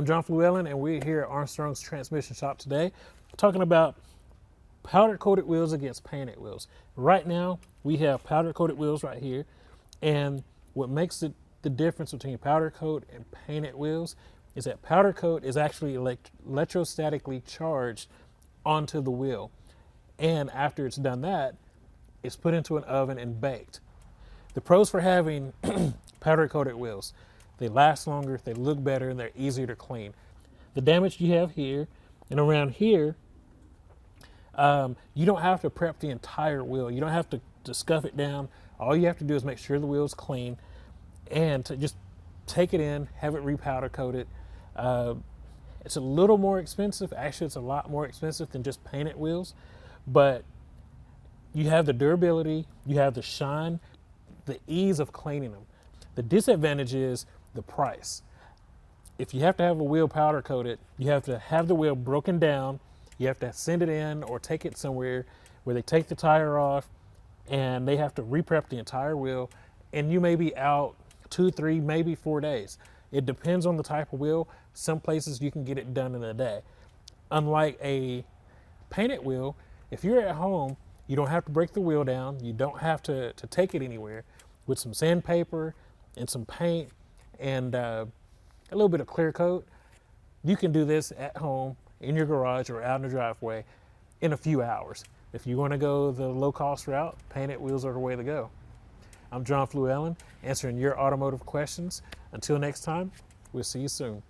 I'm John Fluellen, and we're here at Armstrong's Transmission Shop today talking about powder coated wheels against painted wheels. Right now, we have powder coated wheels right here, and what makes it the difference between powder coat and painted wheels is that powder coat is actually electrostatically charged onto the wheel, and after it's done that, it's put into an oven and baked. The pros for having powder coated wheels: they last longer, they look better, and they're easier to clean. The damage you have here and around here, you don't have to prep the entire wheel. You don't have to scuff it down. All you have to do is make sure the wheel's clean and to just take it in, have it repowder coated. It's a little more expensive. Actually, it's a lot more expensive than just painted wheels, but you have the durability, you have the shine, the ease of cleaning them. The disadvantage is the price. If you have to have a wheel powder coated, you have to have the wheel broken down, you have to send it in or take it somewhere where they take the tire off and they have to re-prep the entire wheel, and you may be out 2, 3, maybe 4 days. It depends on the type of wheel. Some places you can get it done in a day. Unlike a painted wheel, if you're at home, you don't have to break the wheel down, you don't have to take it anywhere. With some sandpaper and some paint and a little bit of clear coat, you can do this at home, in your garage, or out in the driveway in a few hours. If you want to go the low-cost route, painted wheels are the way to go. I'm John Fluellen, answering your automotive questions. Until next time, we'll see you soon.